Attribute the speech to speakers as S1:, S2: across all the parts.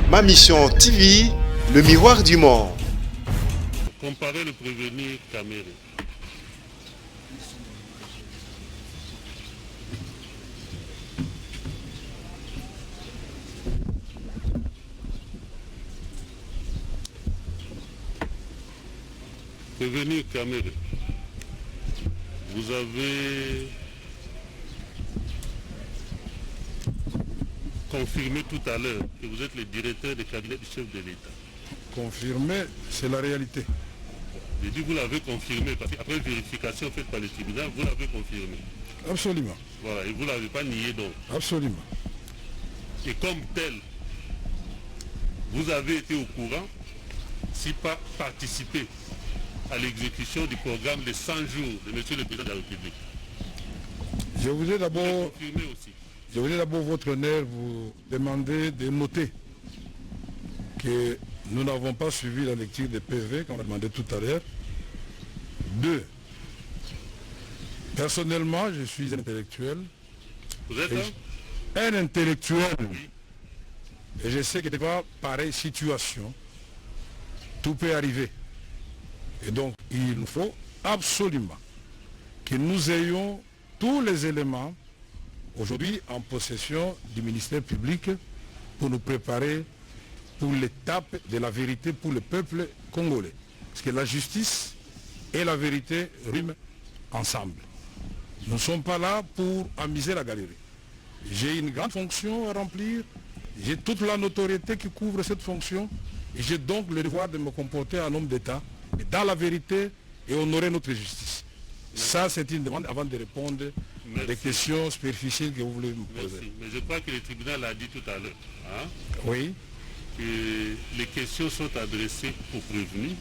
S1: Ma Mission TV, le miroir du monde.
S2: Comparer le prévenu Caméré. Prévenu Caméré, vous avez confirmé tout à l'heure que vous êtes le directeur du cabinet du chef de l'État.
S3: Confirmé, c'est la réalité.
S2: J'ai dit vous l'avez confirmé, parce qu'après vérification faite par le tribunal, vous l'avez confirmé.
S3: Absolument.
S2: Voilà, et vous ne l'avez pas nié donc.
S3: Absolument.
S2: Et comme tel, vous avez été au courant, si pas participé à l'exécution du programme de 100 jours de M. le Président de la République.
S3: Je voudrais d'abord,
S2: Confirmé aussi.
S3: votre honneur, vous demander de noter que nous n'avons pas suivi la lecture des PV qu'on a demandé tout à l'heure. 2. Personnellement, je suis un intellectuel.
S2: Vous êtes
S3: Un intellectuel. Et je sais que devant pareille situation, tout peut arriver. Et donc, il nous faut absolument que nous ayons tous les éléments aujourd'hui en possession du ministère public pour nous préparer pour l'étape de la vérité pour le peuple congolais. Parce que la justice et la vérité riment ensemble. Nous ne sommes pas là pour amuser la galerie. J'ai une grande fonction à remplir, j'ai toute la notoriété qui couvre cette fonction, et j'ai donc le devoir de me comporter en homme d'État, dans la vérité et honorer notre justice. Ça, c'est une demande avant de répondre à des questions superficielles que vous voulez me poser.
S2: Merci. Mais je crois que le tribunal l'a dit tout à l'heure. Hein,
S3: Oui.
S2: que les questions sont adressées aux prévenus.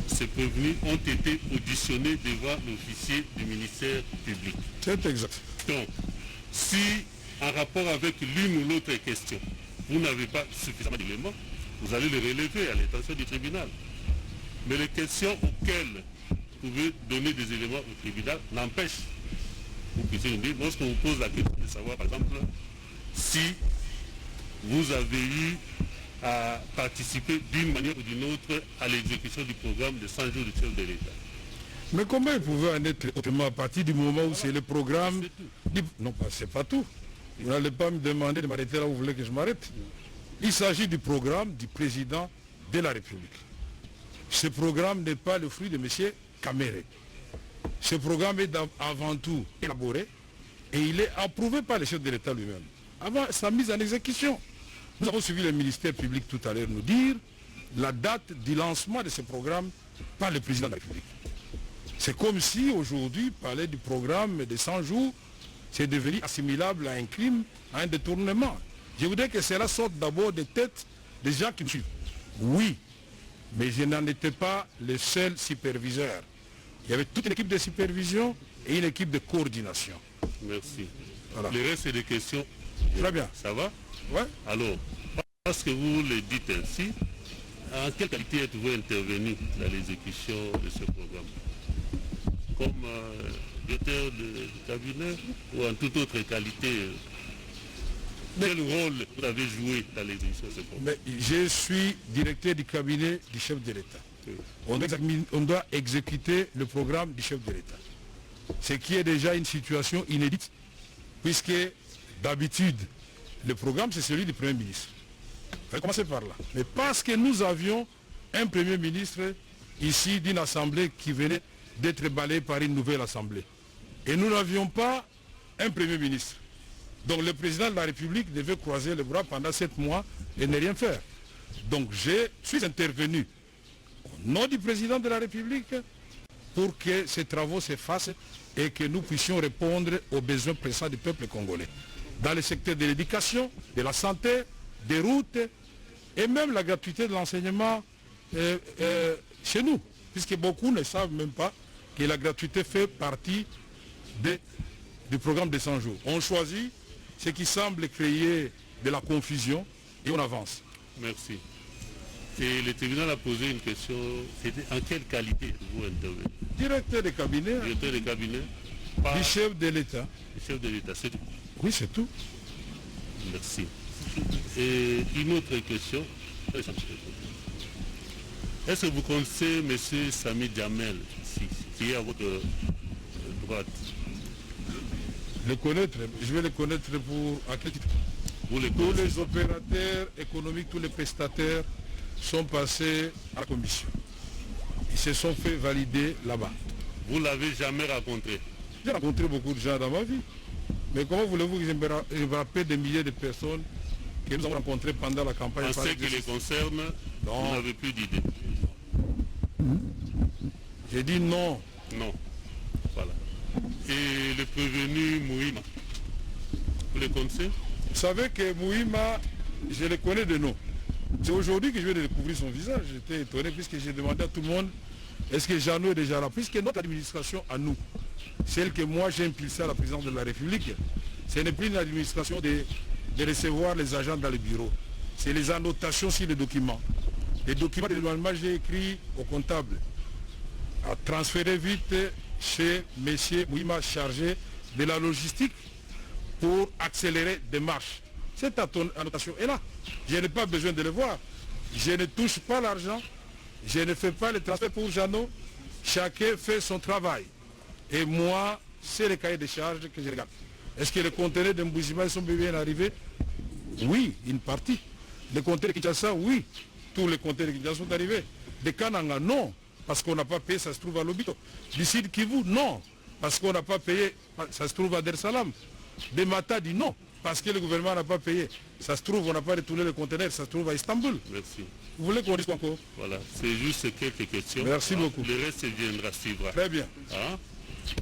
S2: Ces prévenus ont été auditionnés devant l'officier du ministère public.
S3: C'est exact.
S2: Donc, si en rapport avec l'une ou l'autre question, vous n'avez pas suffisamment d'éléments, vous allez le relever à l'intention du tribunal. Mais les questions auxquelles vous pouvez donner des éléments au tribunal n'empêchent. Vous puissiez nous dire, lorsqu'on vous pose la question de savoir, par exemple, si vous avez eu à participer d'une manière ou d'une autre à l'exécution du programme de 100 jours du chef de l'État.
S3: Mais comment il pouvait en être autrement à partir du moment où c'est le programme... Non, c'est pas tout. Vous n'allez pas me demander de m'arrêter là où vous voulez que je m'arrête. Il s'agit du programme du président de la République. Ce programme n'est pas le fruit de M. Caméré. Ce programme est avant tout élaboré et il est approuvé par le chef de l'État lui-même. Avant sa mise en exécution. Nous avons suivi le ministère public tout à l'heure nous dire la date du lancement de ce programme par le président de la République. C'est comme si aujourd'hui, parler du programme des 100 jours, c'est devenu assimilable à un crime, à un détournement. Je voudrais que cela sorte d'abord des têtes des gens qui me suivent. Oui, mais je n'en étais pas le seul superviseur. Il y avait toute une équipe de supervision et une équipe de coordination.
S2: Merci.
S3: Voilà.
S2: Le reste, c'est des questions.
S3: Très bien.
S2: Ça va?
S3: Ouais.
S2: Alors, parce que vous le dites ainsi, en quelle qualité êtes-vous intervenu dans l'exécution de ce programme? Comme directeur de cabinet ou en toute autre qualité? Quel rôle vous avez joué dans l'exécution de ce programme?
S3: Mais je suis directeur du cabinet du chef de l'État. On doit exécuter le programme du chef de l'État. Ce qui est déjà une situation inédite, puisque d'habitude, le programme c'est celui du Premier ministre. On va commencer par là. Mais parce que nous avions un Premier ministre ici d'une assemblée qui venait d'être balayée par une nouvelle assemblée. Et nous n'avions pas un Premier ministre. Donc le président de la République devait croiser les bras pendant 7 mois et ne rien faire. Donc je suis intervenu au nom du président de la République pour que ces travaux se fassent et que nous puissions répondre aux besoins pressants du peuple congolais. Dans le secteur de l'éducation, de la santé, des routes et même la gratuité de l'enseignement chez nous. Puisque beaucoup ne savent même pas que la gratuité fait partie du programme de 100 jours. On choisit ce qui semble créer de la confusion et on avance.
S2: Merci. Et le tribunal a posé une question, c'était en quelle qualité vous intervenez?
S3: Directeur de cabinet,
S2: Directeur de cabinet
S3: du chef de l'État.
S2: du chef de l'État, c'est tout.
S3: Oui, c'est tout.
S2: Merci. Et une autre question. Est-ce que vous connaissez M. Sami Djamel, qui est à votre droite?
S3: Le connaître, je vais le connaître pour à quel titre?
S2: Vous le
S3: Tous
S2: connaissez?
S3: les opérateurs économiques, tous les prestataires sont passés à la commission. Ils se sont fait valider là-bas.
S2: Vous ne l'avez jamais rencontré?
S3: J'ai rencontré beaucoup de gens dans ma vie. Mais comment voulez-vous que je me rappelle des milliers de personnes que nous avons rencontrées pendant la campagne?
S2: En ce qui les concerne,
S3: Non.
S2: vous n'avez plus d'idée?
S3: J'ai dit non.
S2: Non. Voilà. Et le prévenu Mouima, vous le connaissez?
S3: Vous savez que Mouima, je le connais de nom. C'est aujourd'hui que je vais de découvrir son visage. J'étais étonné puisque j'ai demandé à tout le monde est-ce que Jeannot est déjà là? Puisque notre administration à nous, celle que moi j'ai impulsée à la présidence de la République, ce n'est plus une administration de recevoir les agents dans le bureau. C'est les annotations sur les documents. Les documents, normalement, j'ai écrit au comptable à transférer vite chez M. Mouima chargé de la logistique pour accélérer des marches. Cette annotation est là. Je n'ai pas besoin de le voir. Je ne touche pas l'argent. Je ne fais pas le transfert pour Jeannot. Chacun fait son travail. Et moi, c'est le cahier de charges que je regarde. Est-ce que les conteneurs de Mbouzima sont bien arrivés? Oui, une partie. Les conteneurs de Kinshasa, oui. Tous les conteneurs de Kinshasa sont arrivés. De Kananga, non. Parce qu'on n'a pas payé, ça se trouve à Lobito. Du Sud Kivu, non. Parce qu'on n'a pas payé, ça se trouve à Dar es Salaam. De Matadi, non. Parce que le gouvernement n'a pas payé. Ça se trouve, on n'a pas retourné les conteneurs, ça se trouve à Istanbul.
S2: Merci.
S3: Vous voulez qu'on dise quoi encore?
S2: Voilà, c'est juste quelques questions.
S3: Merci beaucoup.
S2: Le reste viendra, suivra.
S3: Très bien.
S2: Hein?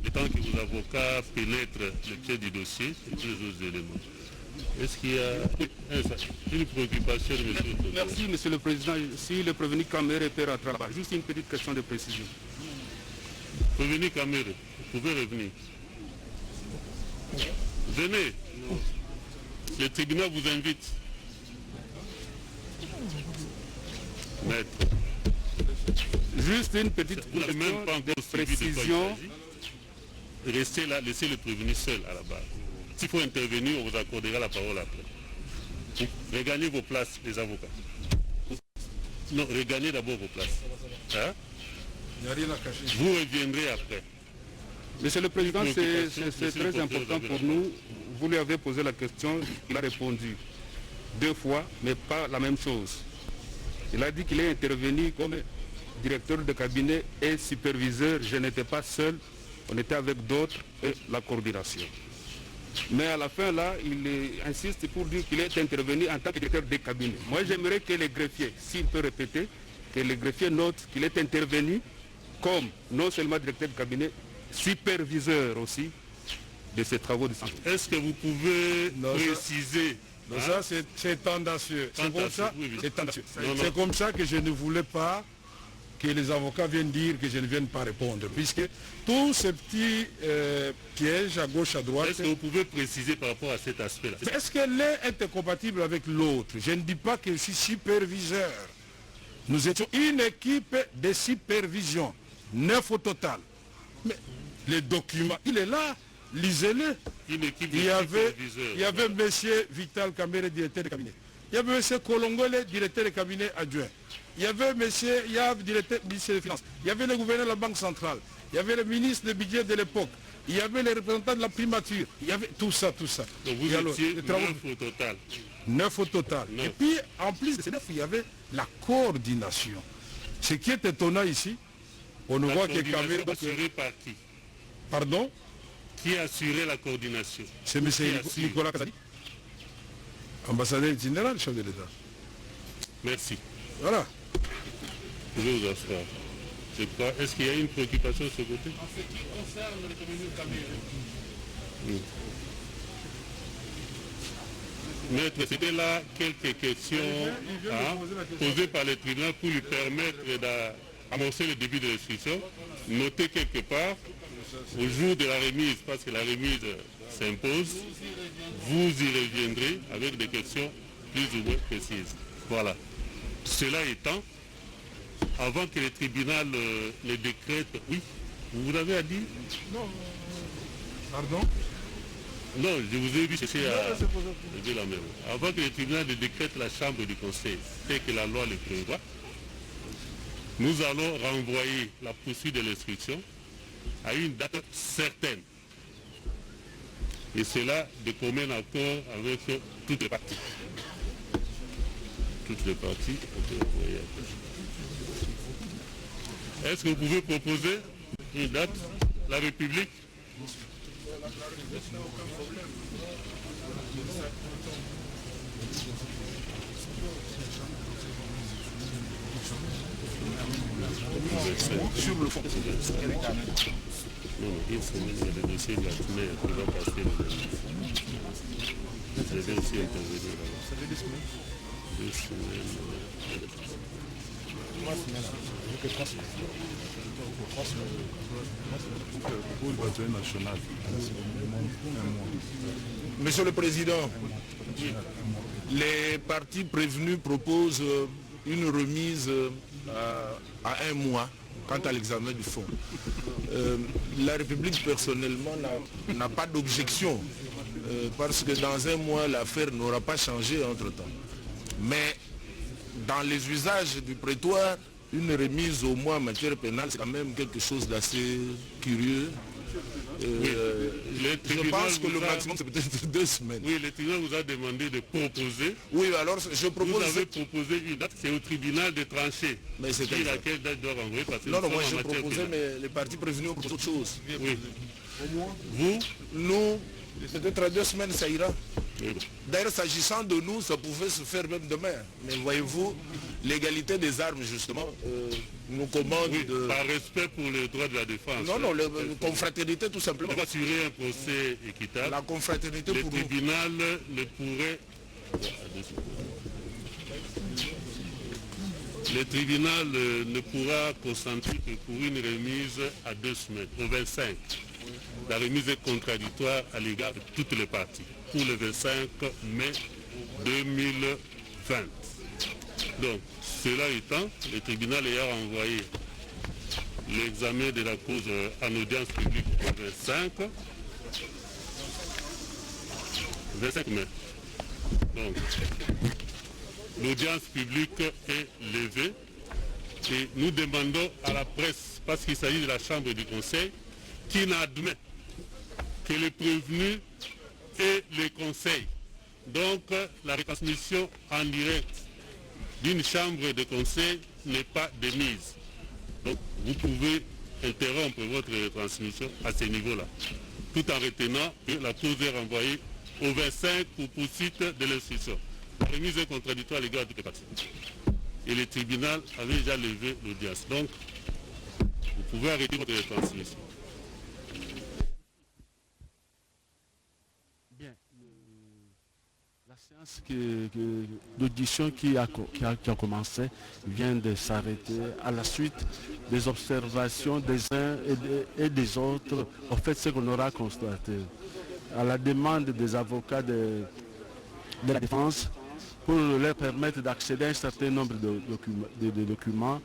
S2: Le temps que vos avocats pénètrent le pied du dossier et tous les autres éléments. Est-ce qu'il y a une préoccupation de M. le Président?
S4: Merci, Monsieur le Président. Si le prévenu Kamere peut rentrer là-bas, juste une petite question de précision.
S2: Prévenu Kamere, vous pouvez revenir. Venez. Le tribunal vous invite. Maître,
S4: Juste une petite
S2: vous n'avez même pas
S4: question de
S2: encore suivi de quoi il
S4: précision.
S2: s'agit. Restez là, laissez le prévenu seul à la barre. S'il faut intervenir, on vous accordera la parole après. Regagnez vos places, les avocats. Non, regagnez d'abord vos places. Hein?
S3: Il n'y a rien à cacher.
S2: Vous reviendrez après.
S4: Monsieur le Président,
S2: Préoccupation,
S4: c'est
S2: monsieur le
S4: très
S2: porteur,
S4: important
S2: vous
S4: pour
S2: avez
S4: nous. Vous lui avez posé la question, il a répondu 2 fois, mais pas la même chose. Il a dit qu'il est intervenu comme directeur de cabinet et superviseur. Je n'étais pas seul, on était avec d'autres et la coordination. Mais à la fin là, il insiste pour dire qu'il est intervenu en tant que directeur de cabinet. Moi j'aimerais que les greffiers, s'il peut répéter, que les greffiers notent qu'il est intervenu comme non seulement directeur de cabinet, superviseur aussi de ces travaux de santé.
S2: Est-ce que vous pouvez
S3: Non, ça-
S2: préciser?
S3: Donc
S2: hein?
S3: ça, c'est tendancieux. C'est comme
S2: Tendancieux,
S3: ça,
S2: oui, oui.
S3: c'est tendancieux.
S2: Non, non.
S3: C'est comme ça que je ne voulais pas que les avocats viennent dire que je ne vienne pas répondre. Puisque tous ces petits pièges à gauche, à droite,
S2: Est-ce que vous pouvez préciser par rapport à cet aspect-là?
S3: est-ce que l'un est incompatible avec l'autre? Je ne dis pas que je suis superviseur. Nous étions une équipe de supervision, 9 au total. Mais les documents, il est là, lisez-le.
S2: Une équipe de
S3: Il y avait
S2: superviseurs.
S3: M. Vital Kamere, directeur de cabinet. Il y avait M. Kolongole, directeur de cabinet adjoint. Il y avait M. Yav, directeur du ministère des Finances. Il y avait le gouverneur de la Banque centrale. Il y avait le ministre du budget de l'époque. Il y avait les représentants de la primature. Il y avait tout ça, tout ça.
S2: Donc vous
S3: Et alors,
S2: étiez
S3: les travaux-
S2: 9 au total.
S3: 9 au total.
S2: Neuf.
S3: Et puis, en plus de ces 9, il y avait la coordination. Ce qui est étonnant ici, on ne
S2: La
S3: voit que
S2: coordination
S3: Kamere...
S2: assurée par qui?
S3: Pardon?
S2: Qui a assuré la coordination?
S3: C'est M.
S2: Qui assure?
S3: Nicolas Kazadi, ambassadeur itinéraire, chef de l'État.
S2: Merci.
S3: Voilà.
S2: Je vais vous asseoir. Je crois. Est-ce qu'il y a une préoccupation de ce côté? Maître, c'était là quelques questions hein, posées par le tribunal pour lui permettre d'amorcer le début de l'instruction. Notez quelque part, au jour de la remise, parce que la remise s'impose, vous y reviendrez avec des questions plus ou moins précises. Voilà. Cela étant, avant que le tribunal le décrète, oui, vous avez à dire?
S3: Pardon?
S2: Non, je vous ai dit chercher à lever la main. Avant que le tribunal ne décrète la chambre du conseil, c'est que la loi le prévoit, nous allons renvoyer la poursuite de l'instruction à une date certaine. Et cela de commun accord avec toutes les parties. Toutes les parties ont été envoyées après. Est-ce que vous pouvez proposer une date? La République?
S3: Sur le fond.
S2: Non, une semaine, il y a le dossier de la mère qui va passer le lundi. Je vais aussi intervenir là-bas. Ça fait 2 semaines. 2 semaines.
S3: 3 semaines. Que 3 semaines. 3 semaines. Pour le bâtiment national. Monsieur le Président, les partis prévenus proposent une remise à 1 mois quant à l'examen du fond. La République personnellement n'a pas d'objection parce que dans 1 mois l'affaire n'aura pas changé entre-temps. Mais dans les usages du prétoire, une remise au mois en matière pénale, c'est quand même quelque chose d'assez curieux. Je pense que le maximum c'est peut-être 2 semaines.
S2: Oui, le tribunal vous a demandé de proposer.
S3: Oui, alors je propose...
S2: Vous avez proposé une date, c'est au tribunal de trancher.
S3: Mais c'est
S2: laquelle date doit renvoyer parce que
S3: non, moi je proposais, mais les partis prévenus ont autre chose.
S2: Oui. Vous?
S3: Nous, peut-être à 2 semaines ça ira.
S2: Oui.
S3: D'ailleurs, s'agissant de nous, ça pouvait se faire même demain. Mais voyez-vous, l'égalité des armes, justement, nous commande de...
S2: Par respect pour les droits de la défense.
S3: Non, la confraternité, tout simplement.
S2: Pour assurer un procès équitable,
S3: la confraternité
S2: le
S3: pour
S2: tribunal ne pourrait... Le tribunal ne pourra consentir que pour une remise à 2 semaines, au 25. La remise est contradictoire à l'égard de toutes les parties, pour le 25 mai 2020. Donc, cela étant, le tribunal ayant renvoyé l'examen de la cause en audience publique au 25 mai. Donc, l'audience publique est levée et nous demandons à la presse, parce qu'il s'agit de la chambre du conseil, qui n'admet que les prévenus et les conseils. Donc la retransmission en direct d'une chambre de conseil n'est pas de mise. Donc vous pouvez interrompre votre retransmission à ce niveau-là, tout en retenant que la cause est renvoyée au 25 pour poursuite de l'instruction. La remise est contradictoire à l'égard de toutes les parties. Et le tribunal avait déjà levé l'audience. Donc vous pouvez arrêter votre retransmission.
S5: Bien. La séance d'audition qui a commencé vient de s'arrêter à la suite des observations des uns et des autres. En fait, ce qu'on aura constaté, à la demande des avocats de la défense, pour leur permettre d'accéder à un certain nombre de documents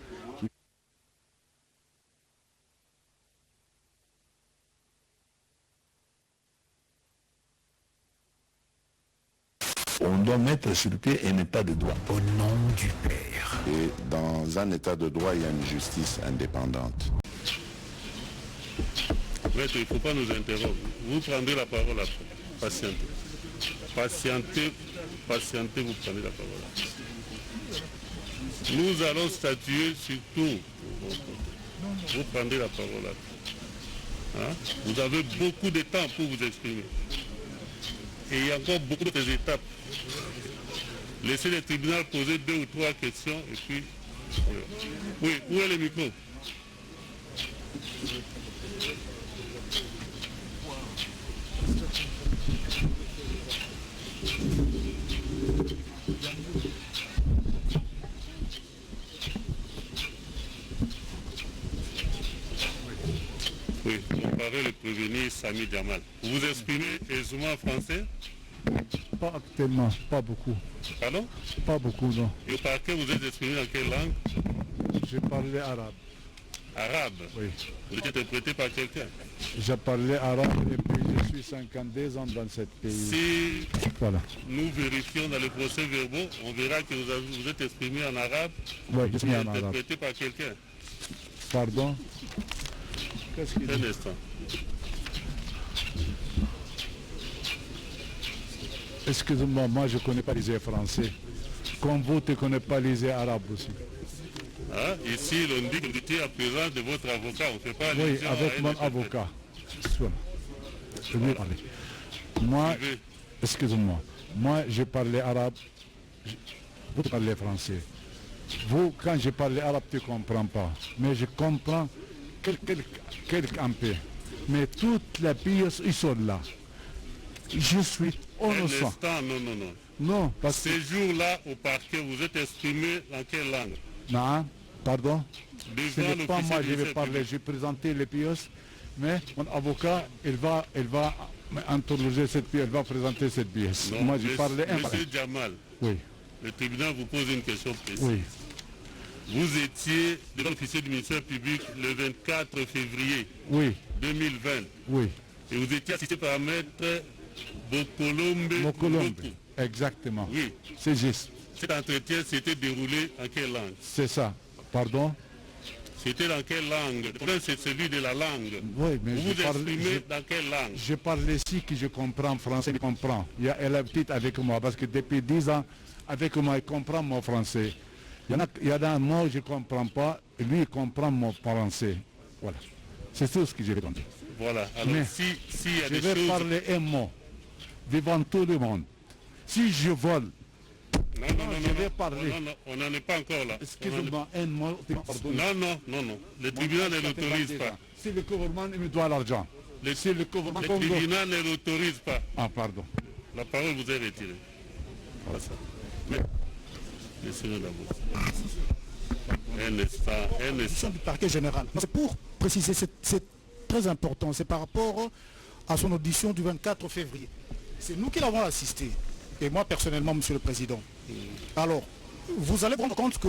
S6: on doit mettre sur pied un état de droit.
S7: Au nom du Père.
S1: Et dans un état de droit, il y a une justice indépendante.
S2: Maître, il ne faut pas nous interrompre. Vous prendrez la parole après. Patientez. Patientez, vous prenez la parole après. Nous allons statuer sur tout. Vous prendrez la parole après. Hein? Vous avez beaucoup de temps pour vous exprimer. Et il y a encore beaucoup d'autres étapes. Laissez le tribunal poser 2 ou 3 questions et puis... Oui, où est le micro? Oui, on paraît le prévenu Sami Diamal. Vous vous exprimez aisément en français?
S8: Pas actuellement, pas beaucoup.
S2: Pardon?
S8: Pas beaucoup, non.
S2: Et au parquet, vous êtes exprimé dans quelle langue?
S8: J'ai parlé arabe.
S2: Arabe?
S8: Oui.
S2: Vous êtes interprété par quelqu'un?
S8: J'ai parlé arabe et puis je suis 52 ans dans ce pays.
S2: Si
S8: Voilà.
S2: nous vérifions dans les procès verbaux, on verra que vous êtes exprimé en arabe,
S8: Oui, je suis en arabe.
S2: interprété par quelqu'un.
S8: Pardon. Qu'est-ce qu'il
S2: Un
S8: dit?
S2: instant.
S8: Excusez-moi, moi je ne connais pas les français. Comme vous, tu ne connais pas les arabes aussi.
S2: Hein? Ici, l'on dit que vous étiez à présence de votre avocat. On ne fait pas
S8: Oui,
S2: allusion à
S8: avec
S2: un
S8: mon
S2: interprète.
S8: avocat. Voilà. Je vais parler. Moi,
S2: Suivez.
S8: excusez-moi, moi je parlais arabe, vous parlez français. Vous, quand je parlais arabe, tu ne comprends pas. Mais je comprends un peu. Mais toutes les pièces, ils sont là. Je suis
S2: Un
S8: innocent.
S2: instant, non, non, non.
S8: Non, parce que...
S2: Ces jours-là, au parquet, vous êtes exprimé dans quelle langue?
S8: Non, pardon. Ce
S2: Devant
S8: n'est pas moi,
S2: l'officier
S8: je
S2: du
S8: vais parler,
S2: public.
S8: j'ai présenté les pièces, mais mon avocat, il va interroger cette pièce, il va présenter cette pièce.
S2: Non,
S8: Moi, je parlais un par un.
S2: Monsieur Jamal,
S8: Oui,
S2: le tribunal vous pose une question précise.
S8: oui,
S2: Vous étiez devant l'officier du ministère public le 24 février
S8: oui,
S2: 2020
S8: oui.
S2: et vous étiez assisté par maître Bokolombe
S8: Mokolombe,
S2: Mboku.
S8: exactement.
S2: Oui.
S8: C'est juste,
S2: Cet entretien s'était déroulé en quelle langue?
S8: c'est ça. Pardon?
S2: C'était dans quelle langue? Le problème, c'est celui de la langue.
S8: Oui, mais
S2: Vous vous exprimez dans quelle langue?
S8: je parle ici que je comprends français, je comprends. Elle est petite avec moi, parce que depuis 10 ans, avec moi, il comprend mon français. Il y a un mot que je ne comprends pas, et lui, il comprend mon français. Voilà. C'est tout ce que je vais dire.
S2: Voilà. Alors,
S8: Mais
S2: s'il y a
S8: Je
S2: des
S8: vais
S2: choses...
S8: parler un mot devant tout le monde. Si je vole,
S2: Non, non, non,
S8: je
S2: non,
S8: vais
S2: non.
S8: parler.
S2: Non, non, on n'en est pas encore là.
S8: Excusez-moi, un mot. Pardon.
S2: Non, non, non, non. Le tribunal ne l'autorise pas.
S8: Si le gouvernement me doit l'argent. Si le gouvernement
S2: Le
S8: Congo...
S2: tribunal ne l'autorise pas.
S8: Ah, pardon.
S2: La parole vous est retirée. Voilà ça. Monsieur Ndabo. Un instant.
S9: Du parquet général. C'est pour préciser, c'est très important, c'est par rapport à son audition du 24 février. C'est nous qui l'avons assisté, et moi personnellement, Monsieur le Président. Alors, vous allez vous rendre compte que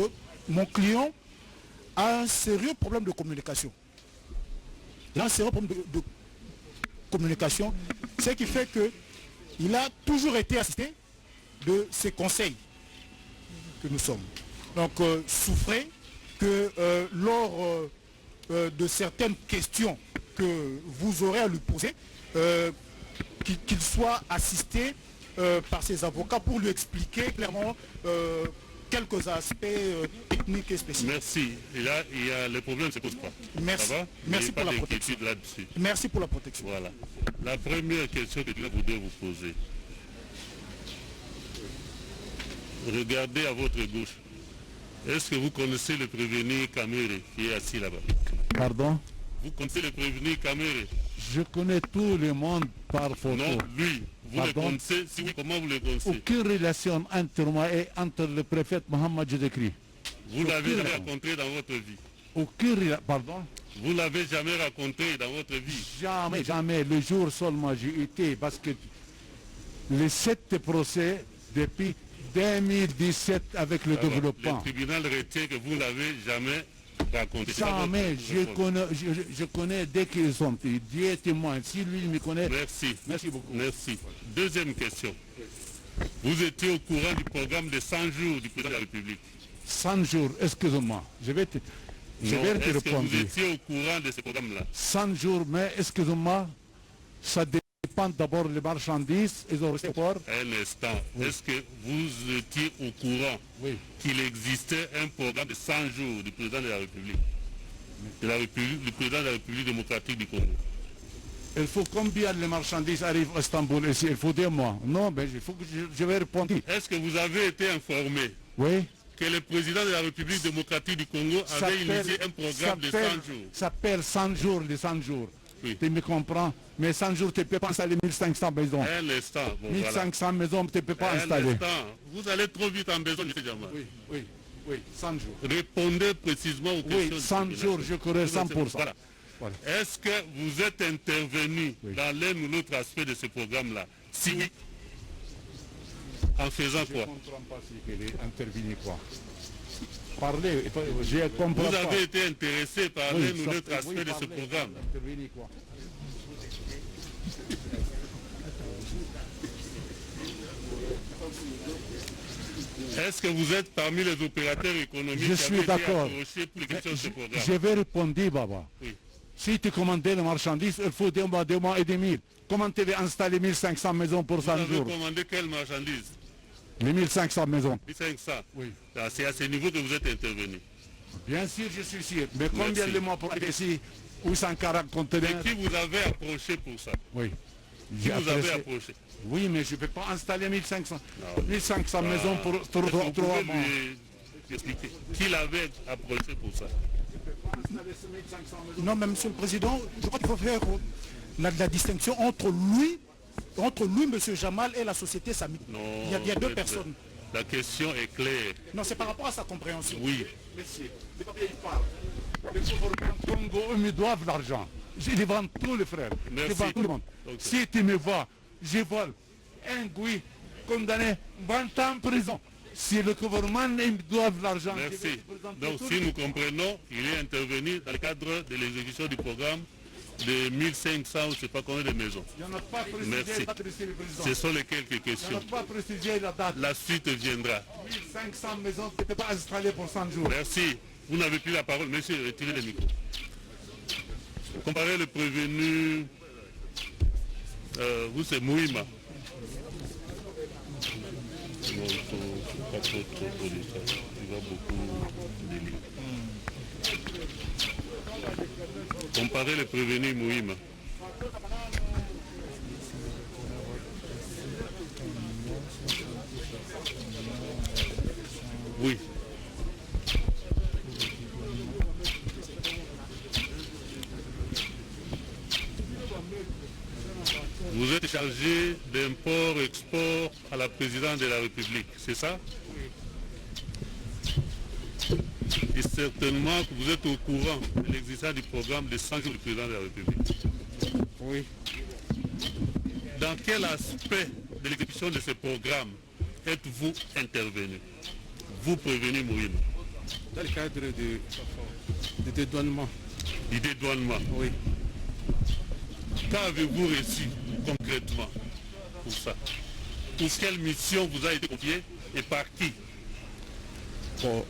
S9: mon client a un sérieux problème de communication. Il a un sérieux problème de communication, ce qui fait qu'il a toujours été assisté de ces conseils que nous sommes. Donc, souffrez que lors de certaines questions que vous aurez à lui poser, qu'il soit assisté par ses avocats pour lui expliquer clairement quelques aspects techniques et spécifiques.
S2: Merci. Et là, le problème ne se pose pas.
S9: Merci.
S2: Ça va?
S9: Merci
S2: Pas
S9: pour la protection.
S2: d'inquiétude là-dessus.
S9: Merci pour la protection.
S2: Voilà. La première question que je voudrais vous poser. Regardez à votre gauche. Est-ce que vous connaissez le prévenu Kamere qui est assis là-bas?
S8: Pardon?
S2: Vous connaissez le prévenu Kamere?
S8: Je connais tout le monde par photo.
S2: Non, lui. Vous le
S8: Pardon?
S2: connaissez? Si oui, comment vous le connaissez?
S8: Aucune relation entre moi et entre le préfet Mohamed Jédékri.
S2: Vous l'avez
S8: aucune-
S2: jamais rencontré dans votre vie?
S8: Aucune relation. Pardon?
S2: Vous l'avez jamais rencontré dans votre vie?
S8: Jamais, jamais. Le jour seulement j'ai été parce que les 7 procès depuis 2017 avec le
S2: Alors,
S8: développement.
S2: le tribunal retient que vous l'avez jamais rencontré. C'est pas
S8: Jamais,
S2: votre
S8: je
S2: réponse.
S8: je connais dès qu'ils sont. Dieu est témoin. Si lui me connaît,
S2: Merci.
S8: merci beaucoup.
S2: Merci. Deuxième question. Vous étiez au courant du programme de 100 jours du président de la République?
S8: 100 jours, excuse-moi. Je vais te
S2: Non. Est-ce que
S8: répondre.
S2: vous étiez au courant de ce programme-là?
S8: 100 jours, mais excuse-moi, ça dépend d'abord des marchandises et des aéroports.
S2: Un instant. Est-ce que vous étiez au courant
S8: Oui.
S2: qu'il existait un programme de 100 jours du président de la République? Du président de la République démocratique du Congo?
S8: Il faut combien les marchandises arrivent à Istanbul ici? Il faut 2 mois. Non, mais il faut que je vais répondre.
S2: Est-ce que vous avez été informé
S8: Oui.
S2: que le président de la République démocratique du Congo avait initié un programme de 100 jours?
S8: Ça s'appelle 100 jours, les 100 jours.
S2: Oui.
S8: Tu me comprends? Mais 100 jours, tu ne peux pas installer 1500 maisons.
S2: Un instant. Bon, voilà.
S8: 1500 maisons, tu ne peux pas
S2: Un
S8: installer.
S2: instant. Vous allez trop vite en besoin, M. Jamal.
S8: Oui, oui, oui, 100 jours.
S2: Répondez précisément aux questions.
S8: Oui,
S2: du
S8: 100
S2: tribunal.
S8: jours, je connais 100%.
S2: Voilà.
S8: Voilà.
S2: Est-ce que vous êtes intervenu dans l'un ou l'autre aspect de ce programme-là? Si oui, en faisant
S8: Je
S2: quoi?
S8: ne comprends pas si elle est intervenue quoi. Parlez, je comprends
S2: Vous
S8: pas.
S2: avez été intéressé par
S8: Oui,
S2: l'un ou
S8: ça-
S2: l'autre
S8: oui,
S2: aspect de ce
S8: parlez,
S2: programme?
S8: intervenue quoi.
S2: Est-ce que vous êtes parmi les opérateurs économiques
S8: Je
S2: qui
S8: suis
S2: avaient été
S8: d'accord.
S2: approchés pour les questions de ce programme?
S8: Je vais répondre, Baba.
S2: Oui.
S8: Si tu commandais les marchandises, il faut 2 mois et demi. Comment tu veux installer 1500 maisons pour 100
S2: Vous avez
S8: jours?
S2: commandé quelles marchandises?
S8: Les 1500 maisons.
S2: 1500.
S8: Oui.
S2: C'est à ce niveau que vous êtes intervenu.
S8: Bien sûr, je suis sûr. Mais combien
S2: Merci.
S8: de mois pour aller ici où 140
S2: Et
S8: conteneurs?
S2: qui vous avez approché pour ça?
S8: Oui.
S2: Qui
S8: J'ai
S2: vous avez
S8: apprécié.
S2: approché?
S8: Oui, mais je ne peux pas installer 1500
S2: Ah.
S8: maisons pour
S2: Est-ce que vous
S8: 3
S2: pouvez
S8: mois.
S2: lui expliquer qui l'avait approché pour ça?
S9: Non, mais Monsieur le Président, je crois qu'il faut faire la distinction entre lui, Monsieur Jamal, et la société Samy.
S2: Non,
S9: Il y a deux personnes.
S2: La question est claire.
S9: Non, c'est par rapport à sa compréhension.
S2: Oui.
S8: Monsieur, le papier il parle. Le gouvernement Congo, eux me doivent l'argent. Je les vends tous les frères.
S2: Merci.
S8: Je vends tout le monde.
S2: Ok.
S8: Si tu me vois, je vole un Gouy condamné 20 ans en prison. Si le gouvernement ils me doivent l'argent, je vais
S2: Merci.
S8: le présenter
S2: Donc
S8: tout
S2: si
S8: le
S2: nous
S8: temps.
S2: comprenons, il est intervenu dans le cadre de l'exécution du programme de 1500 ou je ne sais pas combien de maisons.
S8: Il n'y en a pas précisé
S2: Merci.
S8: la date, Monsieur le Président.
S2: Ce sont les quelques
S8: Il n'y en
S2: questions.
S8: a pas précisé la date.
S2: La suite viendra.
S8: 1500 maisons qui n'étaient pas installées pour 100 jours.
S2: Merci. Vous n'avez plus la parole. Monsieur, retirez le micro. Comparez le prévenu. Vous, c'est Mouima. Non, il faut pas trop de ça. Il va beaucoup délire. Comparez le prévenu Mouima. Oui. Vous êtes chargé d'import-export à la présidente de la République, c'est ça? Et certainement que vous êtes au courant de l'existence du programme de 100 jours du président de la République.
S4: Oui.
S2: Dans quel aspect de l'exécution de ce programme êtes-vous intervenu? Vous prévenu Mourim?
S4: Dans le cadre de dédouanement.
S2: Du dédouanement.
S4: Oui.
S2: Qu'avez-vous reçu concrètement pour ça? Pour quelle mission vous a été confiée et par qui?
S4: Bon,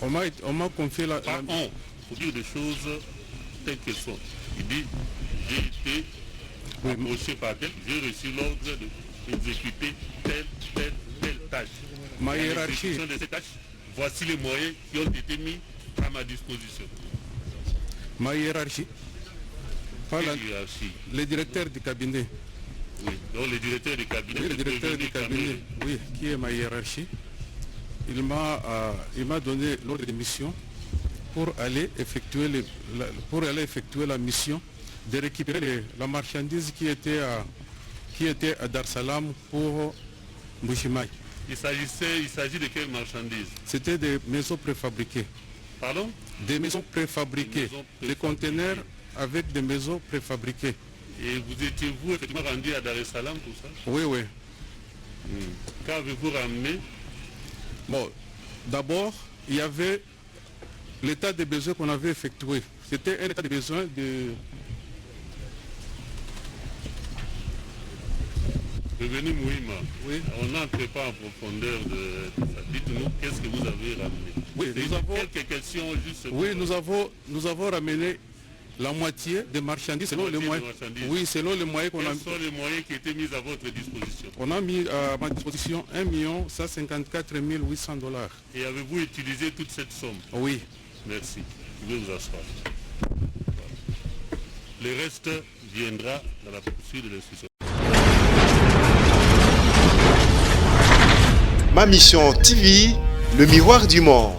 S4: on m'a confié la...
S2: Par on. Il faut dire des choses telles qu'elles sont. Il dit, j'ai été approché par tel, j'ai reçu l'ordre d'exécuter telle tâche.
S4: Ma
S2: Et à
S4: hiérarchie.
S2: l'exécution de ces tâches, voici les moyens qui ont été mis à ma disposition.
S4: Ma hiérarchie. Pas
S2: Quelle hiérarchie?
S4: le directeur du cabinet.
S2: Oui, donc le directeur du cabinet.
S4: Oui, le directeur du cabinet, oui, qui est ma hiérarchie. Il m'a donné l'ordre de mission pour aller effectuer la mission de récupérer la marchandise qui était à Dar Salam pour Mbujimaï.
S2: Il s'agit de quelle marchandise?
S4: C'était des maisons préfabriquées.
S2: Pardon?
S4: Des maisons préfabriquées.
S2: Des maisons
S4: Des conteneurs avec des maisons préfabriquées.
S2: Et vous étiez-vous effectivement rendu à Dar es Salaam pour ça?
S4: Oui, oui.
S2: Qu'avez-vous ramené?
S4: Bon, d'abord, il y avait l'état des besoins qu'on avait effectué. C'était un état de besoin de...
S2: Revenu Mouima.
S4: Oui.
S2: On n'entre pas en profondeur de ça. Dites-nous qu'est-ce que vous avez ramené.
S4: Oui,
S2: C'est
S4: nous avons...
S2: quelques questions juste.
S4: Oui, nous avons ramené la moitié des marchandises selon les moyens. Oui, selon les moyens qu'on a
S2: Quels sont les moyens qui étaient mis à votre disposition?
S4: On a mis à ma disposition 1 154 800 $.
S2: Et avez-vous utilisé toute cette somme?
S4: Oui.
S2: Merci. Vous pouvez vous asseoir. Le reste viendra dans la poursuite de l'instruction.
S10: Ma mission TV, le miroir du monde.